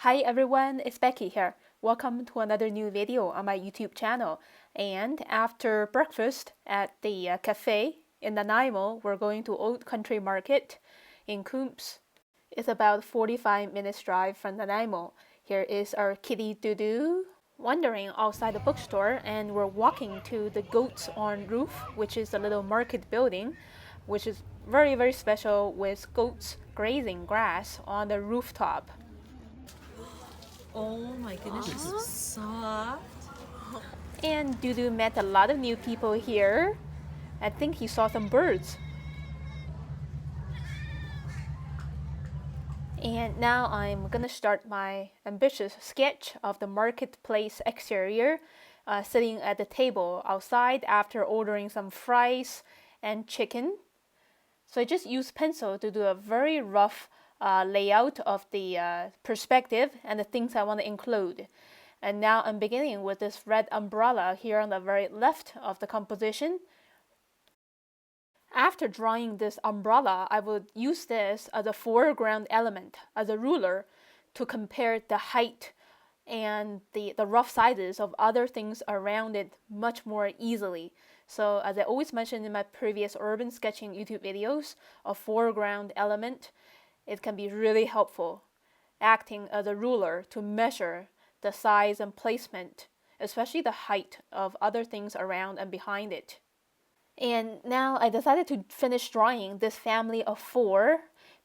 Hi everyone, it's Becky here. Welcome to another new video on my YouTube channel. And after breakfast at the cafe in Nanaimo, we're going to Old Country Market in Coombs. It's about 45 minutes drive from Nanaimo. Here is our kitty Dudu wandering outside the bookstore, and we're walking to the Goats on Roof, which is a little market building, which is very special with goats grazing grass on the rooftop. Oh my goodness, this is soft. And Dudu met a lot of new people here. I think he saw some birds. And now I'm gonna start my ambitious sketch of the marketplace exterior, sitting at the table outside after ordering some fries and chicken. So I just used pencil to do a very rough layout of the perspective and the things I want to include. And now I'm beginning with this red umbrella here on the very left of the composition. After drawing this umbrella, I would use this as a foreground element, as a ruler, to compare the height and the rough sizes of other things around it much more easily. So as I always mentioned in my previous urban sketching YouTube videos, a foreground element, it can be really helpful, acting as a ruler to measure the size and placement, especially the height of other things around and behind it. And now I decided to finish drawing this family of 4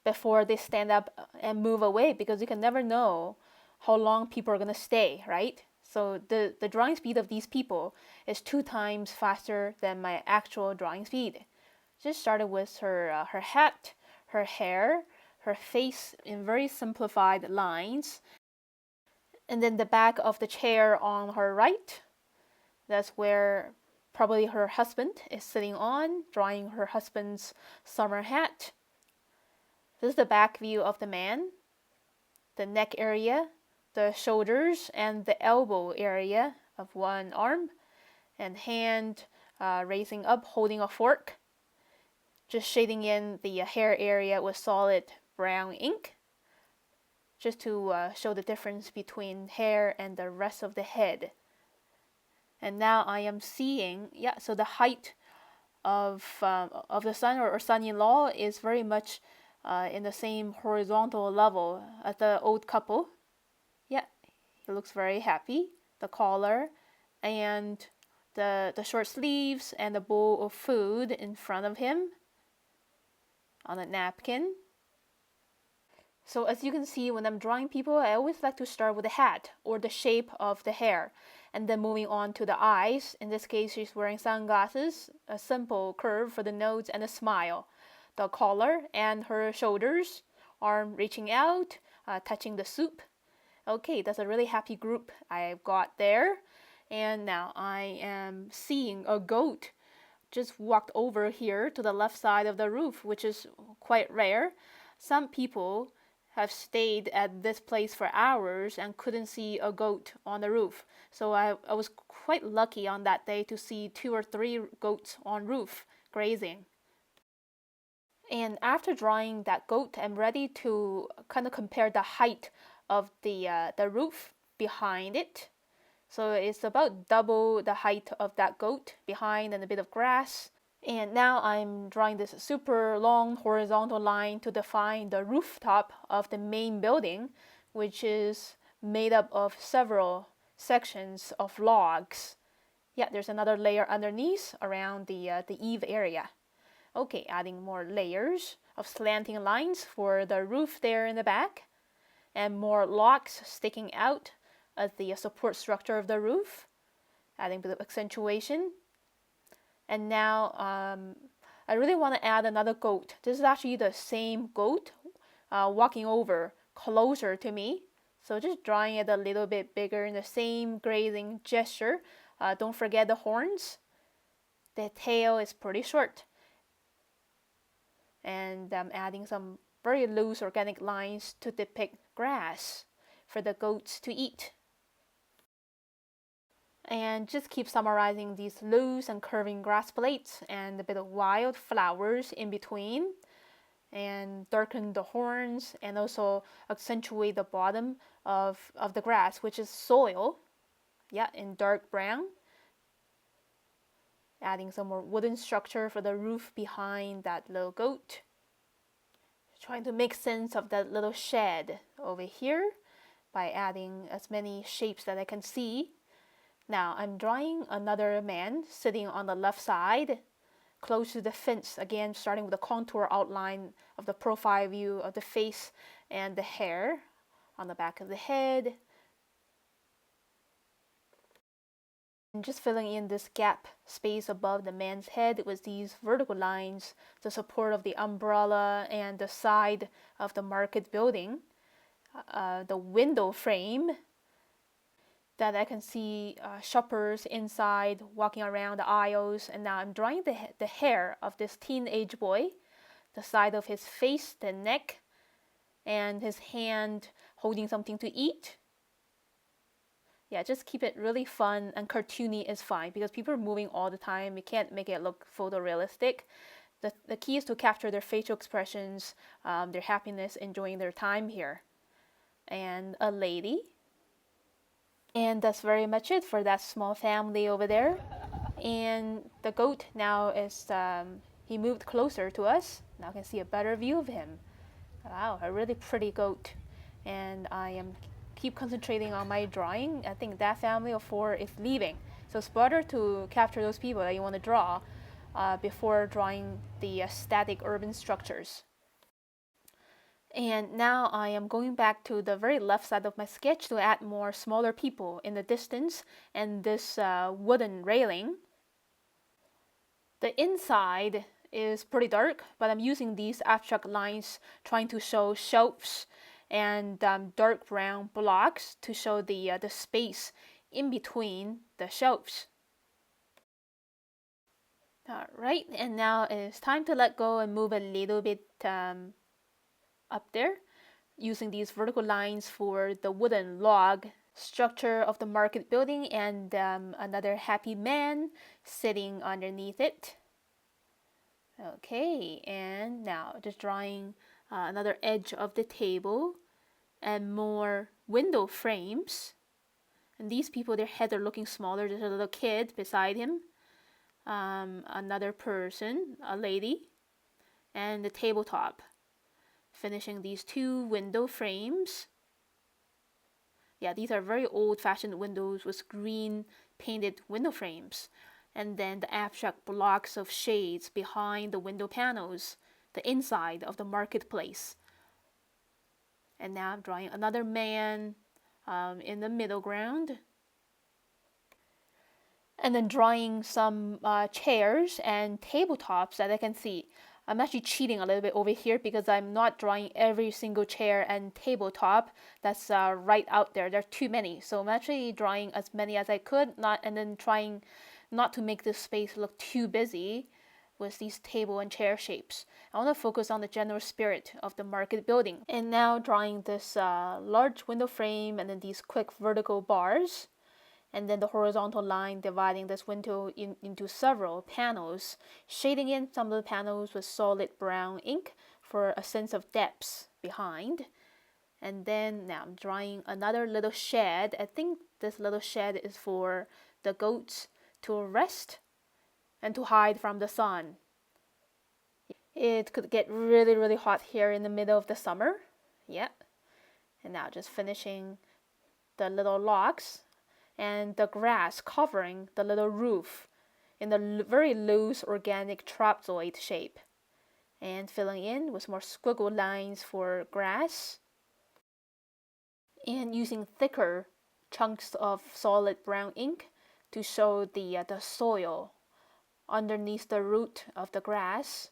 before they stand up and move away, because you can never know how long people are going to stay, right? So the drawing speed of these people is 2 times faster than my actual drawing speed. Just started with her hat, her hair, her face in very simplified lines, and then the back of the chair on her right. That's where probably her husband is sitting on, drawing her husband's summer hat. This is the back view of the man, the neck area, the shoulders, and the elbow area of one arm, and hand raising up, holding a fork. Just shading in the hair area with solid brown ink, just to show the difference between hair and the rest of the head. And now I am seeing, so the height of the son or son-in-law is very much in the same horizontal level as the old couple. Yeah, he looks very happy. The collar and the short sleeves and the bowl of food in front of him on a napkin. So as you can see, when I'm drawing people, I always like to start with the hat or the shape of the hair, and then moving on to the eyes. In this case, she's wearing sunglasses, a simple curve for the nose, and a smile. The collar and her shoulders, arm reaching out, touching the soup. Okay, that's a really happy group I've got there. And now I am seeing a goat just walked over here to the left side of the roof, which is quite rare. Some people have stayed at this place for hours and couldn't see a goat on the roof. So I was quite lucky on that day to see 2 or 3 goats on roof grazing. And after drawing that goat, I'm ready to kind of compare the height of the roof behind it. So it's about double the height of that goat behind, and a bit of grass. And now I'm drawing this super long horizontal line to define the rooftop of the main building, which is made up of several sections of logs. Yeah, there's another layer underneath around the eave area. Okay, adding more layers of slanting lines for the roof there in the back, and more logs sticking out as the support structure of the roof, adding a bit of accentuation. And now I really want to add another goat. This is actually the same goat walking over closer to me. So just drawing it a little bit bigger in the same grazing gesture. Don't forget the horns. The tail is pretty short. And I'm adding some very loose organic lines to depict grass for the goats to eat. And just keep summarizing these loose and curving grass plates and a bit of wild flowers in between. and darken the horns and also accentuate the bottom of the grass, which is soil, yeah, in dark brown. Adding some more wooden structure for the roof behind that little goat. Trying to make sense of that little shed over here by adding as many shapes that I can see. Now I'm drawing another man sitting on the left side, close to the fence, again starting with the contour outline of the profile view of the face and the hair on the back of the head. And just filling in this gap space above the man's head with these vertical lines, the support of the umbrella and the side of the market building, the window frame that I can see shoppers inside walking around the aisles. And now I'm drawing the hair of this teenage boy, the side of his face, the neck, and his hand holding something to eat. Yeah, just keep it really fun, and cartoony is fine because people are moving all the time. You can't make it look photorealistic. The key is to capture their facial expressions, their happiness, enjoying their time here. And a lady. And that's very much it for that small family over there. And the goat now is, he moved closer to us. Now I can see a better view of him. Wow, a really pretty goat. And I am keep concentrating on my drawing. I think that family of 4 is leaving. So it's better to capture those people that you want to draw before drawing the static urban structures. And now I am going back to the very left side of my sketch to add more smaller people in the distance and this wooden railing. The inside is pretty dark, but I'm using these abstract lines trying to show shelves and dark brown blocks to show the space in between the shelves. Alright, and now it's time to let go and move a little bit up there, using these vertical lines for the wooden log structure of the market building and another happy man sitting underneath it. Okay, and now just drawing another edge of the table and more window frames. And these people, their heads are looking smaller. There's a little kid beside him, another person, a lady, and the tabletop. Finishing these 2 window frames. Yeah, these are very old-fashioned windows with green painted window frames. And then the abstract blocks of shades behind the window panels, the inside of the marketplace. And now I'm drawing another man in the middle ground. And then drawing some chairs and tabletops that I can see. I'm actually cheating a little bit over here because I'm not drawing every single chair and tabletop that's right out there. There are too many. So I'm actually drawing as many as I could, and then trying not to make this space look too busy with these table and chair shapes. I want to focus on the general spirit of the market building. And now drawing this large window frame and then these quick vertical bars. And then the horizontal line dividing this window into several panels, shading in some of the panels with solid brown ink for a sense of depth behind. And then now I'm drawing another little shed. I think this little shed is for the goats to rest and to hide from the sun. It could get really, really hot here in the middle of the summer. Yeah. And now just finishing the little logs and the grass covering the little roof in the very loose organic trapezoid shape. And filling in with more squiggle lines for grass. And using thicker chunks of solid brown ink to show the soil underneath the root of the grass.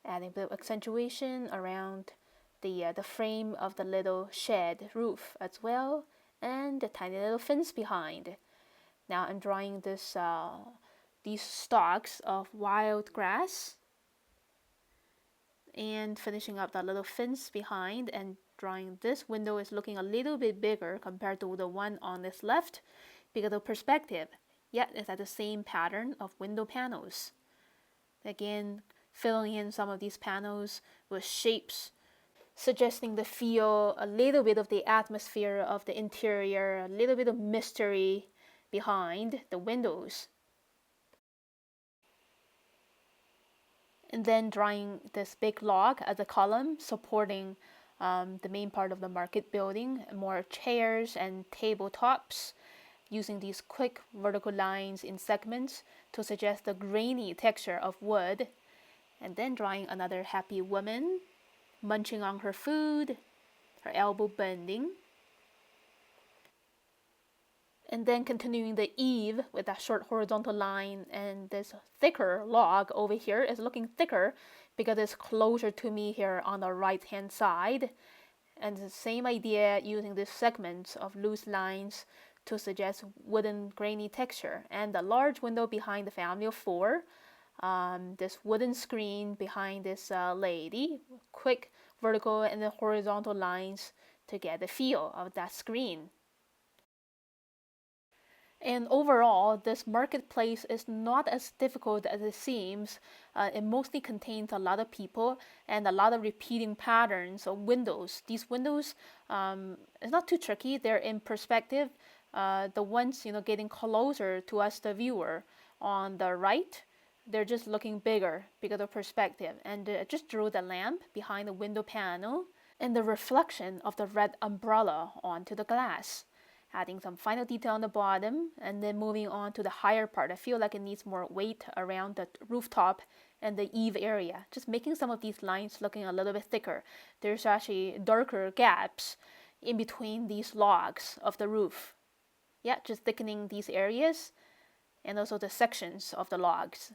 Adding a bit of accentuation around the frame of the little shed roof as well, and the tiny little fence behind. Now I'm drawing these stalks of wild grass and finishing up that little fence behind, and drawing this window is looking a little bit bigger compared to the one on this left because of perspective, yet it's at the same pattern of window panels. Again, filling in some of these panels with shapes, suggesting the feel, a little bit of the atmosphere of the interior, a little bit of mystery behind the windows. And then drawing this big log as a column supporting the main part of the market building, more chairs and tabletops, using these quick vertical lines in segments to suggest the grainy texture of wood. And then drawing another happy woman munching on her food, her elbow bending. And then continuing the eave with that short horizontal line, and this thicker log over here is looking thicker because it's closer to me here on the right hand side. And the same idea, using these segments of loose lines to suggest wooden grainy texture. And the large window behind the family of four, this wooden screen behind this lady, quick vertical and then horizontal lines to get the feel of that screen. And overall, this marketplace is not as difficult as it seems. It mostly contains a lot of people and a lot of repeating patterns of windows. These windows, it's not too tricky. They're in perspective. The ones getting closer to us, the viewer, on the right, they're just looking bigger because of perspective. And I just drew the lamp behind the window panel and the reflection of the red umbrella onto the glass. Adding some final detail on the bottom, and then moving on to the higher part. I feel like it needs more weight around the rooftop and the eave area. Just making some of these lines looking a little bit thicker. There's actually darker gaps in between these logs of the roof. Yeah, just thickening these areas and also the sections of the logs.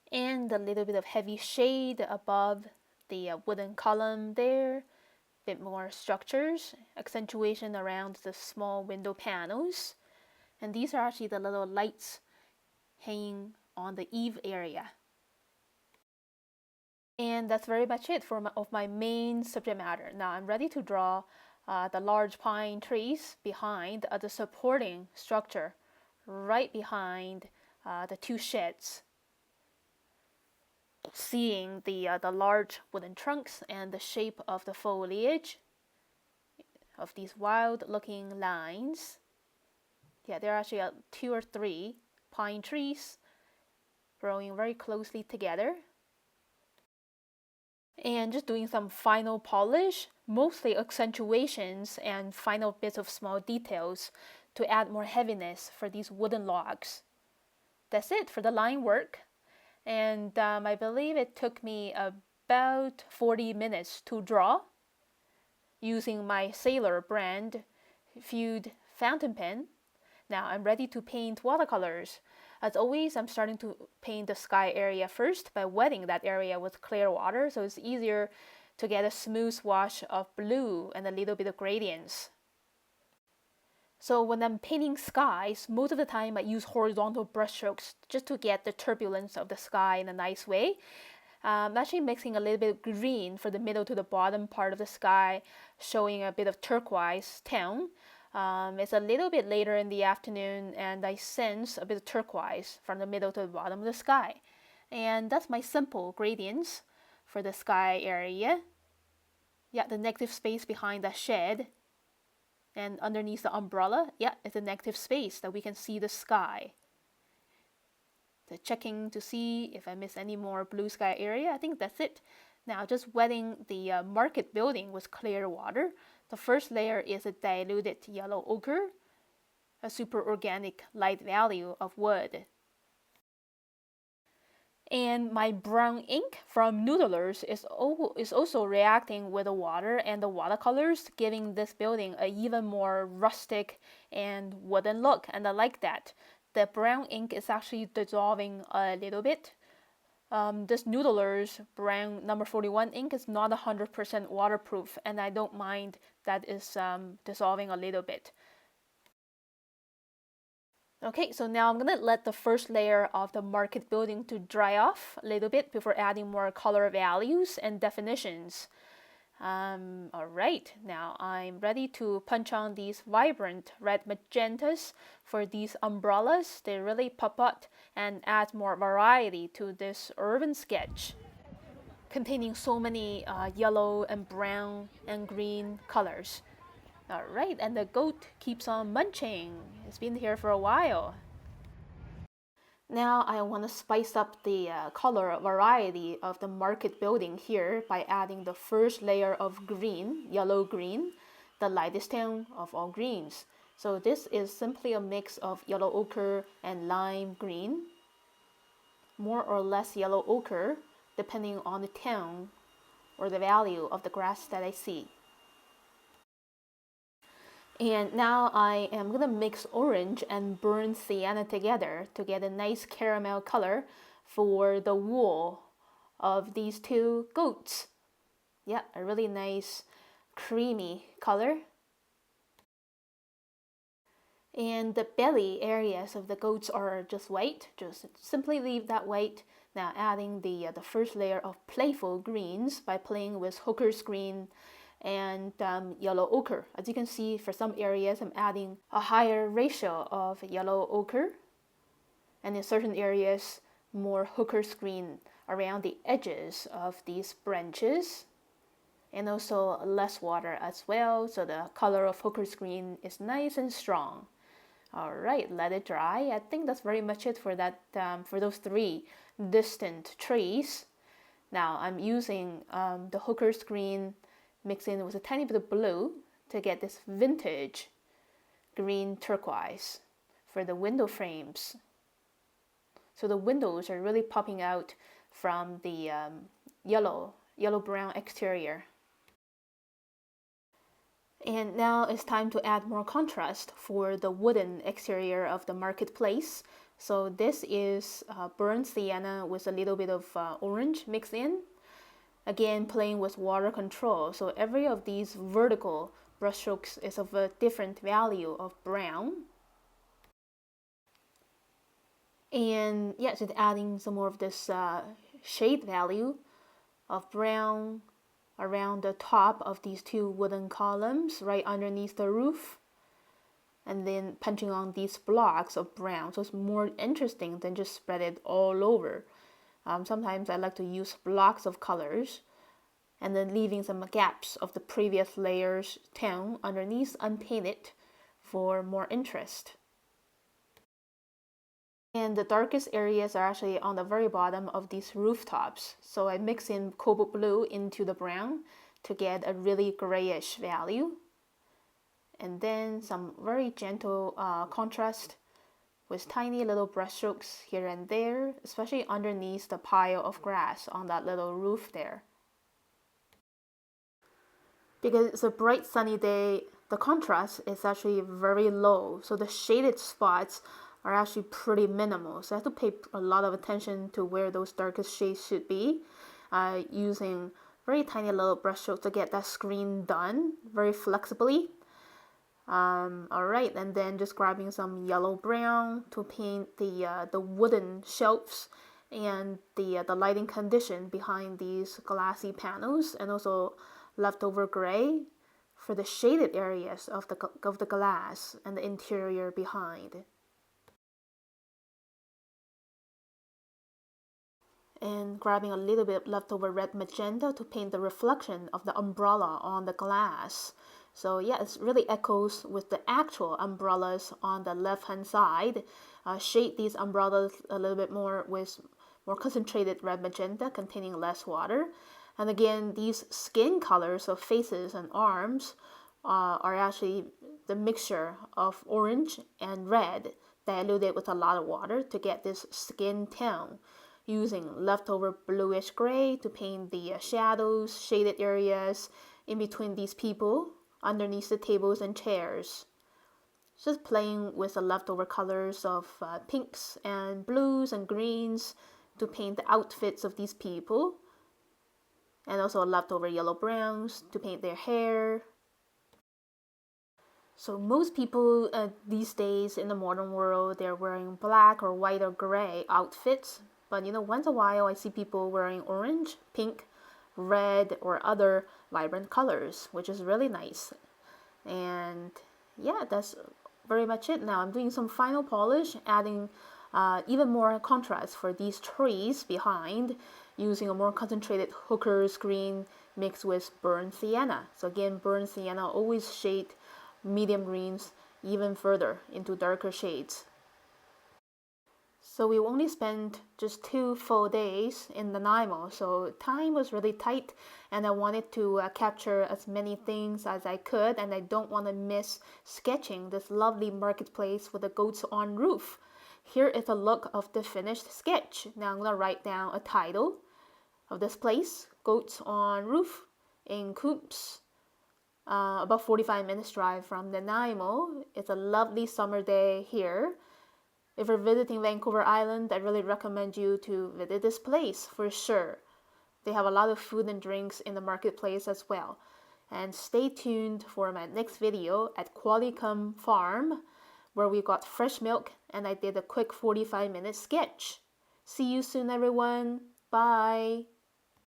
And a little bit of heavy shade above the wooden column there. Bit more structures, accentuation around the small window panels, and these are actually the little lights hanging on the eave area. And that's very much it for my main subject matter. Now I'm ready to draw the large pine trees behind the supporting structure, right behind the two sheds. Seeing the large wooden trunks and the shape of the foliage of these wild looking lines. Yeah, there are actually 2 or 3 pine trees growing very closely together. And just doing some final polish, mostly accentuations and final bits of small details to add more heaviness for these wooden logs. That's it for the line work. And I believe it took me about 40 minutes to draw using my Sailor brand Fude fountain pen. Now I'm ready to paint watercolors. As always, I'm starting to paint the sky area first by wetting that area with clear water, so it's easier to get a smooth wash of blue and a little bit of gradients. So when I'm painting skies, most of the time I use horizontal brushstrokes just to get the turbulence of the sky in a nice way. I'm actually mixing a little bit of green for the middle to the bottom part of the sky, showing a bit of turquoise tone. It's a little bit later in the afternoon and I sense a bit of turquoise from the middle to the bottom of the sky. And that's my simple gradients for the sky area. Yeah, the negative space behind the shed. And underneath the umbrella, yeah, it's a negative space that we can see the sky. So checking to see if I miss any more blue sky area. I think that's it. Now just wetting the market building with clear water. The first layer is a diluted yellow ochre, a super organic light value of wood. And my brown ink from Noodlers is also reacting with the water and the watercolors, giving this building an even more rustic and wooden look, and I like that. The brown ink is actually dissolving a little bit. This Noodlers brown number 41 ink is not 100% waterproof, and I don't mind that is dissolving a little bit. Okay, so now I'm going to let the first layer of the market building to dry off a little bit before adding more color values and definitions. Alright, now I'm ready to punch on these vibrant red magentas for these umbrellas. They really pop out and add more variety to this urban sketch, containing so many yellow and brown and green colors. Alright, and the goat keeps on munching. It's been here for a while. Now I want to spice up the color variety of the market building here by adding the first layer of green, yellow green, the lightest tone of all greens. So this is simply a mix of yellow ochre and lime green, more or less yellow ochre depending on the tone or the value of the grass that I see. And now I am going to mix orange and burnt sienna together to get a nice caramel color for the wool of these two goats. Yeah, a really nice creamy color. And the belly areas of the goats are just white. Just simply leave that white. Now adding the first layer of playful greens by playing with hooker's green and yellow ochre. As you can see, for some areas I'm adding a higher ratio of yellow ochre, and in certain areas more hooker's green around the edges of these branches, and also less water as well, so the color of hooker's green is nice and strong. Alright, let it dry. I think that's very much it for that for those three distant trees. Now I'm using the hooker's green mixed in with a tiny bit of blue to get this vintage green turquoise for the window frames. So the windows are really popping out from the yellow-brown exterior. And now it's time to add more contrast for the wooden exterior of the marketplace. So this is burnt sienna with a little bit of orange mixed in. Again, playing with water control. So every of these vertical brushstrokes is of a different value of brown. And yeah, just adding some more of this shade value of brown around the top of these two wooden columns right underneath the roof. And then punching on these blocks of brown. So it's more interesting than just spread it all over. Sometimes I like to use blocks of colors and then leaving some gaps of the previous layer's tone underneath unpainted for more interest. And the darkest areas are actually on the very bottom of these rooftops. So I mix in cobalt blue into the brown to get a really grayish value. And then some very gentle contrast with tiny little brushstrokes here and there, especially underneath the pile of grass on that little roof there. Because it's a bright sunny day, the contrast is actually very low, so the shaded spots are actually pretty minimal. So I have to pay a lot of attention to where those darkest shades should be, using very tiny little brushstrokes to get that screen done very flexibly. Alright, and then just grabbing some yellow brown to paint the wooden shelves and the lighting condition behind these glassy panels, and also leftover gray for the shaded areas of the glass and the interior behind. And grabbing a little bit of leftover red magenta to paint the reflection of the umbrella on the glass. So yeah, it really echoes with the actual umbrellas on the left hand side. Shade these umbrellas a little bit more with more concentrated red magenta containing less water. And again, these skin colors of faces and arms are actually the mixture of orange and red diluted with a lot of water to get this skin tone, using leftover bluish gray to paint the shadows, shaded areas in between these people, underneath the tables and chairs. Just playing with the leftover colors of pinks and blues and greens to paint the outfits of these people, and also leftover yellow browns to paint their hair. So most people these days in the modern world, they're wearing black or white or gray outfits. But once in a while I see people wearing orange, pink, red or other vibrant colors, which is really nice. And yeah, that's very much it. Now I'm doing some final polish, adding even more contrast for these trees behind, using a more concentrated hooker's green mixed with burnt sienna. So again, burnt sienna always shade medium greens even further into darker shades. So we only spent just 2 full days in Nanaimo, so time was really tight, and I wanted to capture as many things as I could, and I don't want to miss sketching this lovely marketplace with the goats on roof. Here is a look of the finished sketch. Now I'm going to write down a title of this place, Goats on Roof in Coombs. About 45 minutes drive from Nanaimo. It's a lovely summer day here. If you're visiting Vancouver Island, I really recommend you to visit this place for sure. They have a lot of food and drinks in the marketplace as well. And stay tuned for my next video at Qualicum Farm, where we got fresh milk and I did a quick 45-minute sketch. See you soon, everyone. Bye.